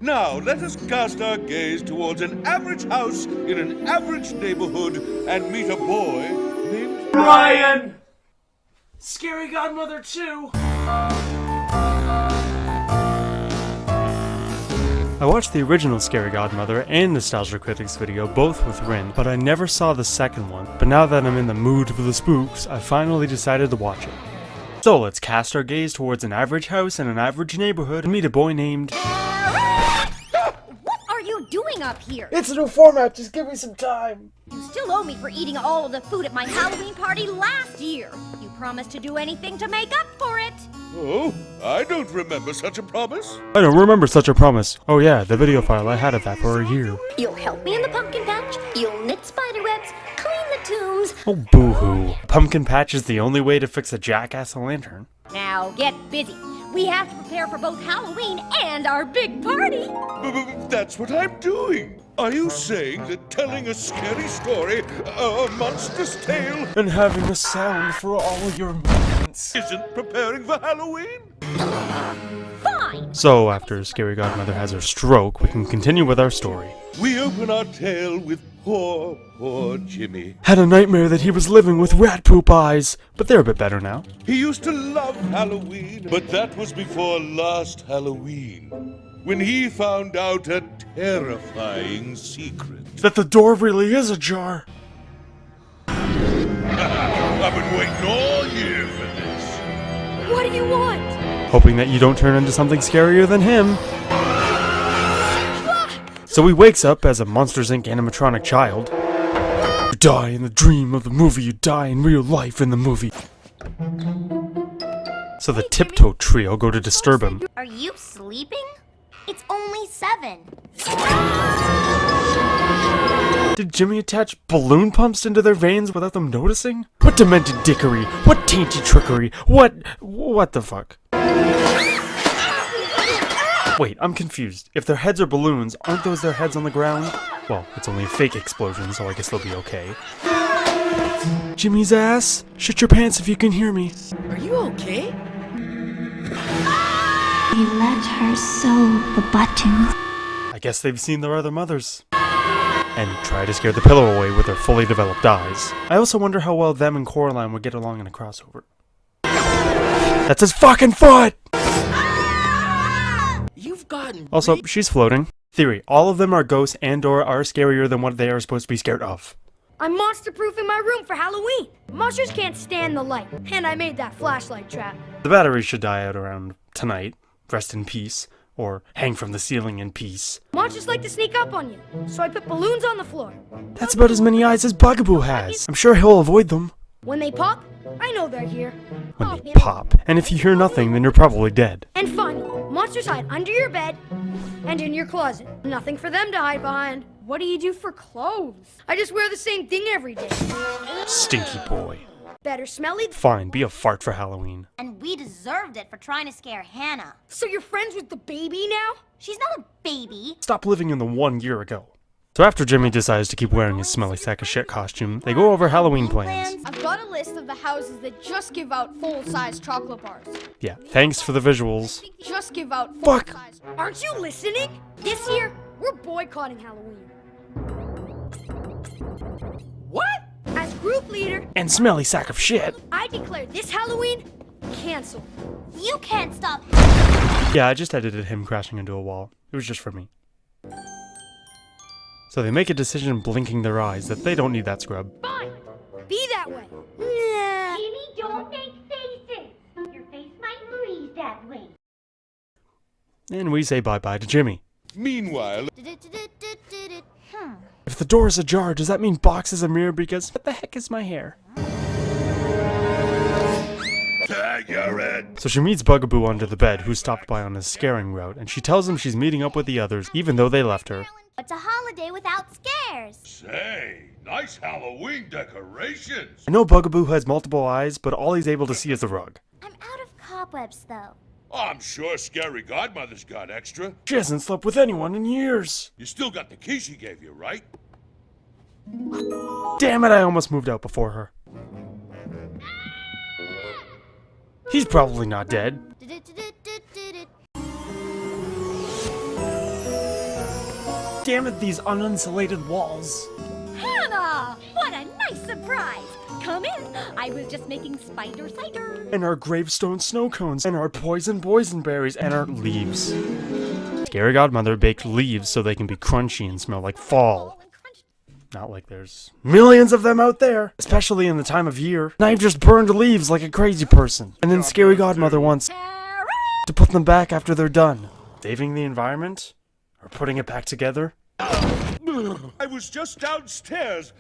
Now, let us cast our gaze towards an average house in an average neighborhood and meet a boy named Ryan! Scary Godmother 2! I watched the original Scary Godmother and Nostalgia Critics video, both with Rin, but I never saw the second one. But now that I'm in the mood for the spooks, I finally decided to watch it. So let's cast our gaze towards an average house in an average neighborhood and meet a boy named... What are you doing up here? It's a new format, just give me some time. You still owe me for eating all of the food at my Halloween party last year. You promised to do anything to make up for it. Oh, I don't remember such a promise. I don't remember such a promise. Oh yeah, the video file, I had of that for a year. You'll help me in the pumpkin patch, you'll knit spider webs, clean the tombs. Oh boo-hoo. Pumpkin patch is the only way to fix a jackass lantern. Now get busy. We have to prepare for both Halloween and our big party. That's what I'm doing. Are you saying that telling a scary story, a monstrous tale, And having a sound for all your movements isn't preparing for Halloween? Fine. So after Scary Godmother has her stroke, we can continue with our story. We open our tale with poor Jimmy. Had a nightmare that he was living with rat poop eyes, but they're a bit better now. He used to love Halloween, but that was before last Halloween, when he found out a terrifying secret. That the door really is ajar. I've been waiting all year for this. What do you want? Hoping that you don't turn into something scarier than him. So he wakes up as a Monsters Inc. animatronic child. You die in the dream of the movie, you die in real life in the movie. So the Tiptoe trio go to disturb him. Are you sleeping? It's only 7. Did Jimmy attach balloon pumps into their veins without them noticing? What demented dickery? What tainty trickery? What the fuck? Wait, I'm confused. If their heads are balloons, aren't those their heads on the ground? Well, it's only a fake explosion, so I guess they'll be okay. Jimmy's ass? Shit your pants if you can hear me. Are you okay? He let her sew the buttons. I guess they've seen their other mothers. And try to scare the pillow away with their fully developed eyes. I also wonder how well them and Coraline would get along in a crossover. That's his fucking foot! You've gotten... Also, she's floating. Theory, all of them are ghosts and/or are scarier than what they are supposed to be scared of. I'm monster-proofing my room for Halloween. Monsters can't stand the light, and I made that flashlight trap. The batteries should die out around tonight. Rest in peace. Or hang from the ceiling in peace. Monsters like to sneak up on you, so I put balloons on the floor. That's about as many eyes as Bugaboo has. I'm sure he'll avoid them. When they pop, I know they're here. When they pop. And if you hear nothing, then you're probably dead. And fun, monsters hide under your bed and in your closet. Nothing for them to hide behind. What do you do for clothes? I just wear the same thing every day. Stinky boy. Better smelly. Fine, be a fart for Halloween. And we deserved it for trying to scare Hannah. So you're friends with the baby now? She's not a baby. Stop living in the 1 year ago. So after Jimmy decides to keep wearing his smelly sack of shit costume, they go over Halloween plans. I've got a list of the houses that just give out full-size chocolate bars. Yeah, thanks for the visuals. Just give out Fuck. full-size. Aren't you listening? This year, we're boycotting Halloween. What? As group leader, And smelly sack of shit. I declare this Halloween canceled. You can't stop. Yeah, I just edited him crashing into a wall. It was just for me. So they make a decision blinking their eyes that they don't need that scrub. Fine, be that way. Jimmy, don't make faces. Your face might freeze that way. And we say bye-bye to Jimmy. Meanwhile, If the door is ajar, does that mean box is a mirror? Because what the heck is my hair? you're it. So she meets Bugaboo under the bed, who stopped by on his scaring route, and she tells him she's meeting up with the others, even though they left her. It's a holiday without scares. Say, nice Halloween decorations. I know Bugaboo has multiple eyes, but all he's able to see is the rug. I'm out of cobwebs, though. I'm sure Scary Godmother's got extra. She hasn't slept with anyone in years. You still got the key she gave you, right? Damn it, I almost moved out before her. He's probably not dead. Damn it, these uninsulated walls. Hannah! What a nice surprise! Come in. I was just making spider cider. And our gravestone snow cones, and our poison boysenberries, and our leaves. Scary Godmother baked leaves so they can be crunchy and smell like fall. Not like there's millions of them out there, especially in the time of year. And I've just burned leaves like a crazy person. And then Scary Godmother wants to put them back after they're done. Saving the environment? Or putting it back together? I was just downstairs,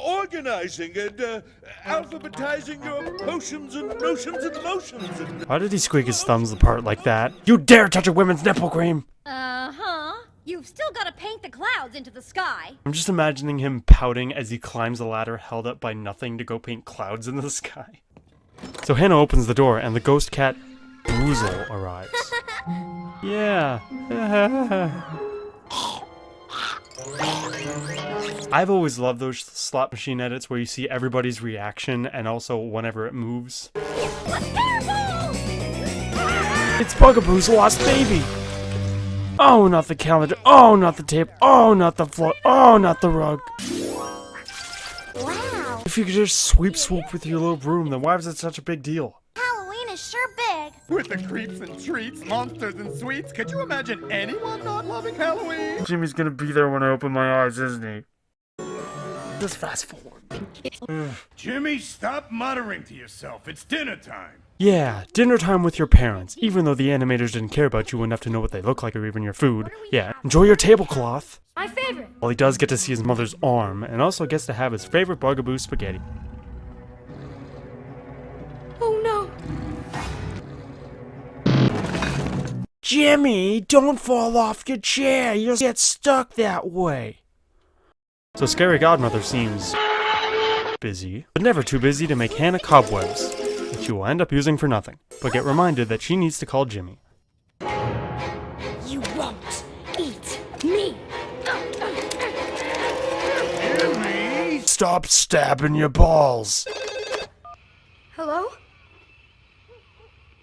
organizing and alphabetizing your potions and notions and motions. Why did he squeak his thumbs apart like that? You dare touch a woman's nipple cream! Uh-huh. You've still got to paint the clouds into the sky. I'm just imagining him pouting as he climbs the ladder held up by nothing to go paint clouds in the sky. So Hannah opens the door and the ghost cat Boozle arrives. Yeah. I've always loved those slot machine edits where you see everybody's reaction and also whenever it moves. It's Bugaboo's lost baby! Oh, not the calendar. Oh, not the tape. Oh, not the floor. Oh, not the rug. Wow. If you could just swoop with your little broom, then why was it such a big deal? Halloween is sure big. With the creeps and treats, monsters and sweets, could you imagine anyone not loving Halloween? Jimmy's gonna be there when I open my eyes, isn't he? Just fast forward. Jimmy, stop muttering to yourself. It's dinner time. Yeah, dinner time with your parents. Even though the animators didn't care about you enough to know what they look like or even your food. Yeah, enjoy your tablecloth. My favorite. Well, he does get to see his mother's arm, and also gets to have his favorite Bugaboo spaghetti. Oh no. Jimmy, don't fall off your chair. You'll get stuck that way. So Scary Godmother seems busy, but never too busy to make Hannah cobwebs, which she will end up using for nothing, but get reminded that she needs to call Jimmy. You won't eat me. Stop stabbing your balls. Hello?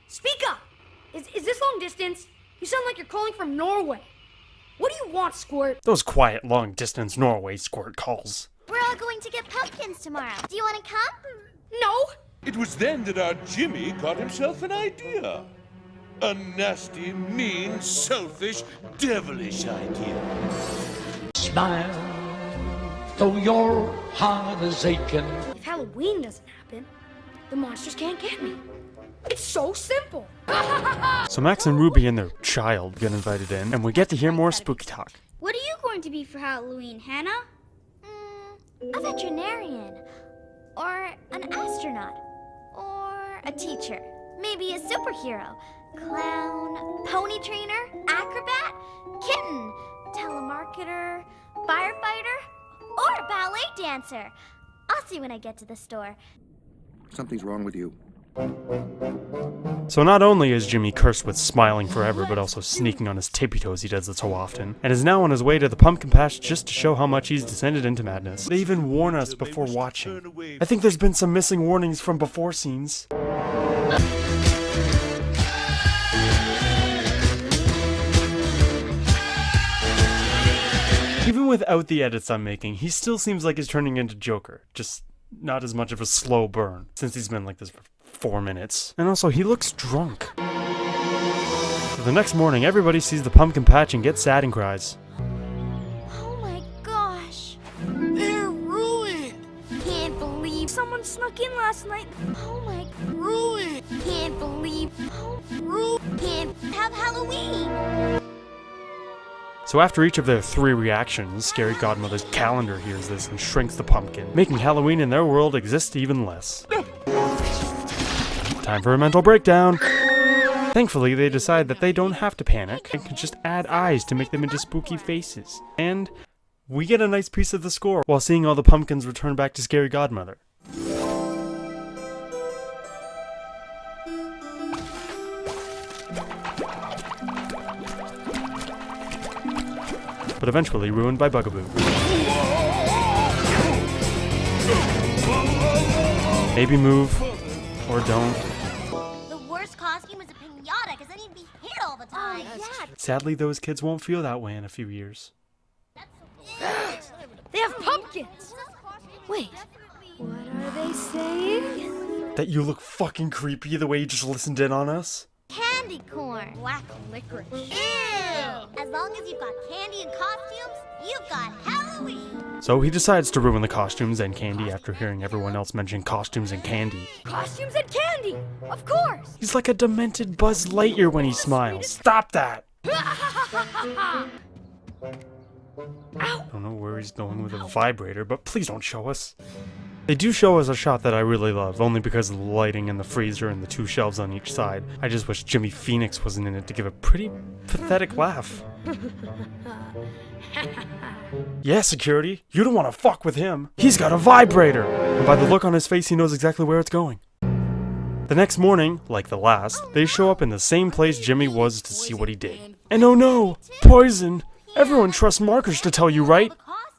Speak up! Is this long distance? You sound like you're calling from Norway. What do you want, Squirt? Those quiet, long-distance Norway Squirt calls. We're all going to get pumpkins tomorrow. Do you want to come? No! It was then that our Jimmy got himself an idea. A nasty, mean, selfish, devilish idea. Smile, though your heart is aching. If Halloween doesn't happen, the monsters can't get me. It's so simple. So Max and Ruby and their child get invited in, and we get to hear more spooky talk. What are you going to be for Halloween, Hannah? A veterinarian. Or an astronaut. Or a teacher. Maybe a superhero. Clown. Pony trainer. Acrobat. Kitten. Telemarketer. Firefighter. Or a ballet dancer. I'll see when I get to the store. Something's wrong with you. So not only is Jimmy cursed with smiling forever, but also sneaking on his tippy toes he does it so often, and is now on his way to the pumpkin patch just to show how much he's descended into madness. They even warn us before watching. I think there's been some missing warnings from before scenes. Even without the edits I'm making, he still seems like he's turning into Joker, just not as much of a slow burn, since he's been like this for 4 minutes. And also, he looks drunk. So the next morning, everybody sees the pumpkin patch and gets sad and cries. Oh my gosh. They're ruined. Can't believe someone snuck in last night. Oh my. Ruined. Can't believe. Oh, can't have Halloween. So after each of their 3 reactions, Scary Godmother's calendar hears this and shrinks the pumpkin, making Halloween in their world exist even less. Time for a mental breakdown! Thankfully, they decide that they don't have to panic, and can just add eyes to make them into spooky faces. And we get a nice piece of the score while seeing all the pumpkins return back to Scary Godmother. But eventually ruined by Bugaboo. Maybe move, or don't. The worst costume is a pinata, because then he'd be hit all the time. Sadly, those kids won't feel that way in a few years. That's They have pumpkins! Wait, what are they saying? That you look fucking creepy the way you just listened in on us? Candy corn. Black licorice. Ew! As long as you've got candy and costumes, you've got Halloween. So he decides to ruin the costumes and candy after hearing everyone else mention costumes and candy. Costumes and candy! Of course! He's like a demented Buzz Lightyear when he smiles. Stop that! Ow! I don't know where he's going with a vibrator, but please don't show us. They do show us a shot that I really love, only because of the lighting in the freezer and the two shelves on each side. I just wish Jimmy Phoenix wasn't in it to give a pretty pathetic laugh. Yeah, security, you don't want to fuck with him. He's got a vibrator! And by the look on his face, he knows exactly where it's going. The next morning, like the last, they show up in the same place Jimmy was to see what he did. And oh no! Poison! Everyone trusts markers to tell you, right?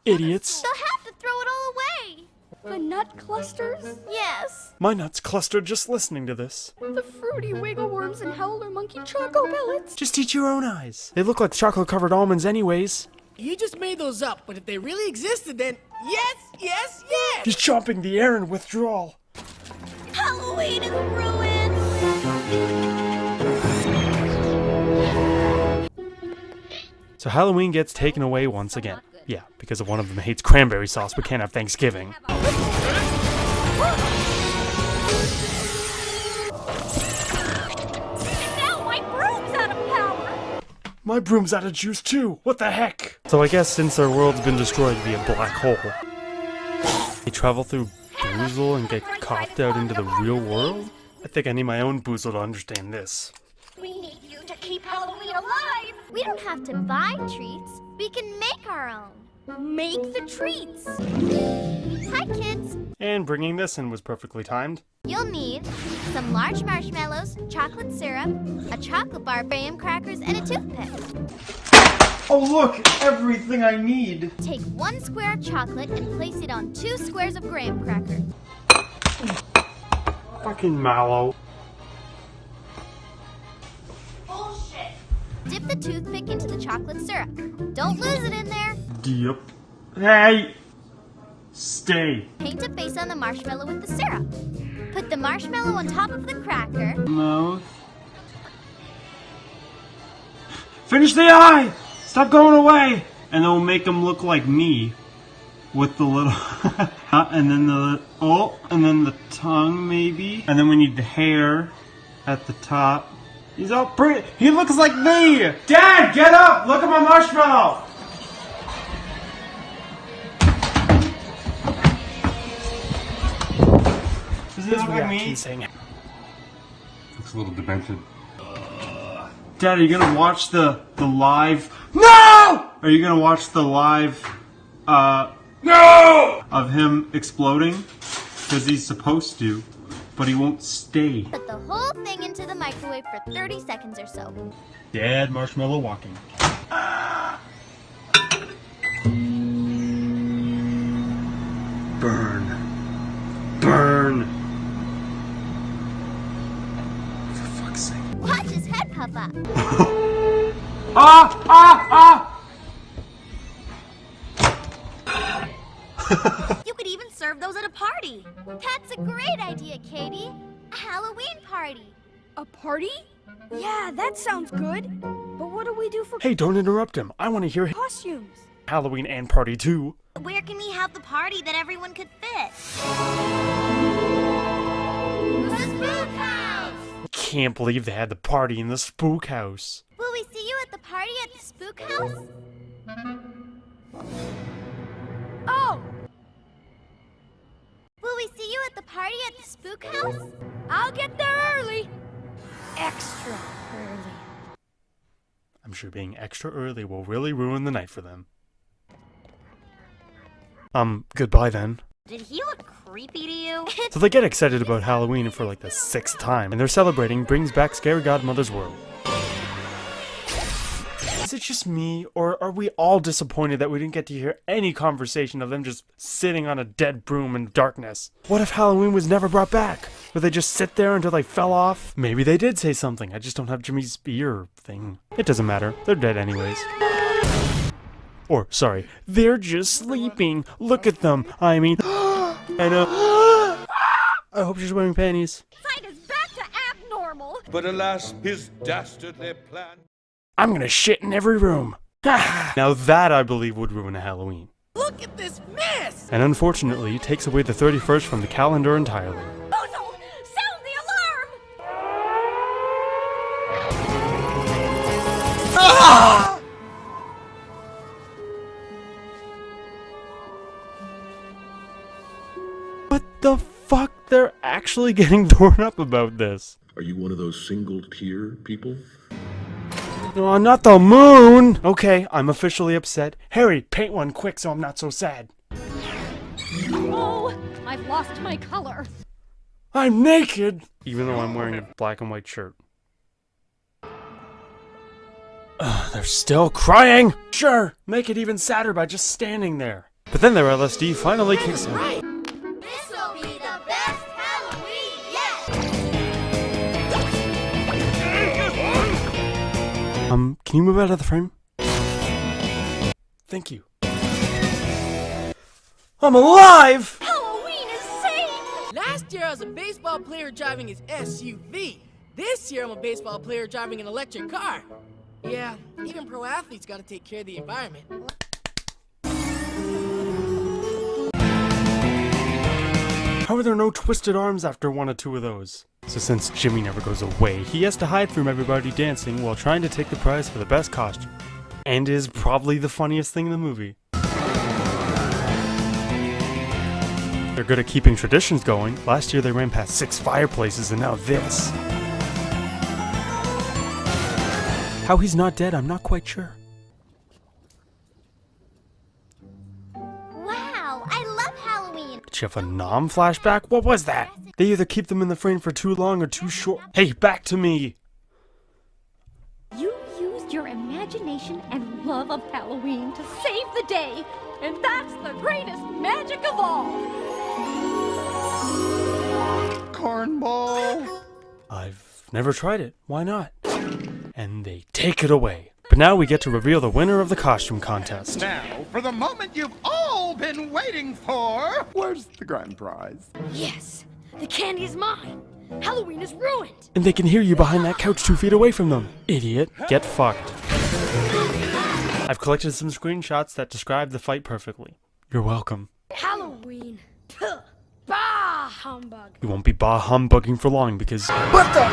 Idiots. They'll have to throw it all away. The nut clusters? Yes. My nuts clustered just listening to this. The fruity wiggle worms and howler monkey choco pellets? Just eat your own eyes. They look like chocolate-covered almonds anyways. You just made those up, but if they really existed, then yes, yes, yes! He's chomping the air in withdrawal. Halloween is ruined. So Halloween gets taken away once again. Yeah, because of one of them hates cranberry sauce, we can't have Thanksgiving. Now my broom's out of power! My broom's out of juice too! What the heck? So I guess since their world's been destroyed via black hole, they travel through Boozle and get coughed out into the real world? I think I need my own Boozle to understand this. We need you to keep Halloween alive! We don't have to buy treats. We can make our own. Make the treats! Hi, kids. And bringing this in was perfectly timed. You'll need some large marshmallows, chocolate syrup, a chocolate bar, graham crackers, and a toothpick. Oh look! Everything I need! Take 1 square of chocolate and place it on 2 squares of graham cracker. Fucking mallow. Dip the toothpick into the chocolate syrup. Don't lose it in there. Yep. Hey! Stay. Paint a face on the marshmallow with the syrup. Put the marshmallow on top of the cracker. Mouth. Finish the eye! Stop going away! And then we'll make him look like me. With the little... and then the... Oh! And then the tongue, maybe. And then we need the hair at the top. He's all pretty... He looks like me! Dad, get up! Look at my marshmallow! Does he look like me? Looks a little demented. Dad, are you gonna watch the live... No! Are you gonna watch the live... No! Of him exploding? Because he's supposed to, but he won't stay. Put the whole thing into the microwave for 30 seconds or so. Dad, marshmallow walking. Burn. Burn. For fuck's sake. Watch his head puff up. Ah! Ah! Ah! You could even serve those at a party. That's a great idea, Katie. A Halloween party. A party? Yeah, that sounds good. But what do we do for Hey, don't interrupt him. I want to hear costumes? Halloween and party too. Where can we have the party that everyone could fit? The Spook House! I can't believe they had the party in the spook house. Will we see you at the party at the Spook House? Oh! Will we see you at the party at the Spook House? I'll get there early. Extra early. I'm sure being extra early will really ruin the night for them. Goodbye then. Did he look creepy to you? So they get excited about Halloween for like the 6th time, and they're celebrating brings back Scary Godmother's world. Is it just me, or are we all disappointed that we didn't get to hear any conversation of them just sitting on a dead broom in darkness? What if Halloween was never brought back? Would they just sit there until they fell off? Maybe they did say something, I just don't have Jimmy's ear thing. It doesn't matter, they're dead anyways. Or, sorry, they're just sleeping. Look at them. I mean, and I hope she's wearing panties. Sight is back to abnormal. But alas, his dastardly plan. I'm gonna shit in every room. Now that, I believe, would ruin a Halloween. Look at this mess! And unfortunately, takes away the 31st from the calendar entirely. Bozo, sound the alarm! What the fuck? They're actually getting torn up about this. Are you one of those single-tier people? Oh, not the moon! Okay, I'm officially upset. Harry, paint one quick so I'm not so sad. Oh, I've lost my color. I'm naked! Even though I'm wearing a black and white shirt. They're still crying! Sure, make it even sadder by just standing there. But then their LSD finally kicks in. This'll be the best Halloween yet! Can you move out of the frame? Thank you. I'm alive! Halloween is safe! Last year I was a baseball player driving his SUV. This year I'm a baseball player driving an electric car. Yeah, even pro athletes gotta take care of the environment. How are there no twisted arms after one or two of those? So since Jimmy never goes away, he has to hide from everybody dancing while trying to take the prize for the best costume. And is probably the funniest thing in the movie. They're good at keeping traditions going. Last year they ran past 6 fireplaces and now this. How he's not dead, I'm not quite sure. Wow, I love Halloween! Did you have a Nom flashback? What was that? They either keep them in the frame for too long or too short. Hey, back to me! You used your imagination and love of Halloween to save the day, and that's the greatest magic of all! Cornball! I've never tried it. Why not? And they take it away. But now we get to reveal the winner of the costume contest. Now, for the moment you've all been waiting for! Where's the grand prize? Yes, the candy is mine. Halloween is ruined. And they can hear you behind that couch 2 feet away from them. Idiot. Get fucked. I've collected some screenshots that describe the fight perfectly. You're welcome. Halloween. Puh. Bah, humbug. You won't be bah humbugging for long because... What the...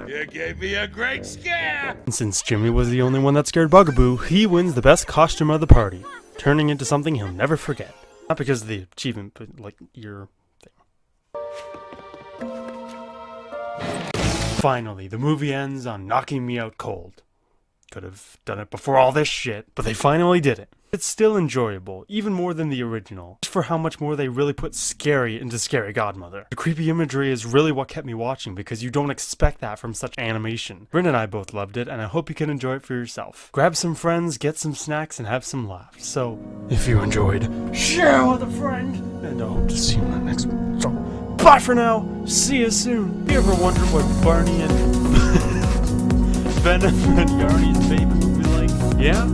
You gave me a great scare! And since Jimmy was the only one that scared Bugaboo, he wins the best costume of the party, turning into something he'll never forget. Not because of the achievement, but like your thing. Finally, the movie ends on knocking me out cold. Could have done it before all this shit, but they finally did it. It's still enjoyable, even more than the original, just for how much more they really put scary into Scary Godmother. The creepy imagery is really what kept me watching because you don't expect that from such animation. Bryn and I both loved it, and I hope you can enjoy it for yourself. Grab some friends, get some snacks, and have some laughs. So, if you enjoyed, share with a friend, and I hope to see you in the next one. So, bye for now, see you soon. You ever wonder what Barney and Venom and Yarny's baby would be like? Yeah?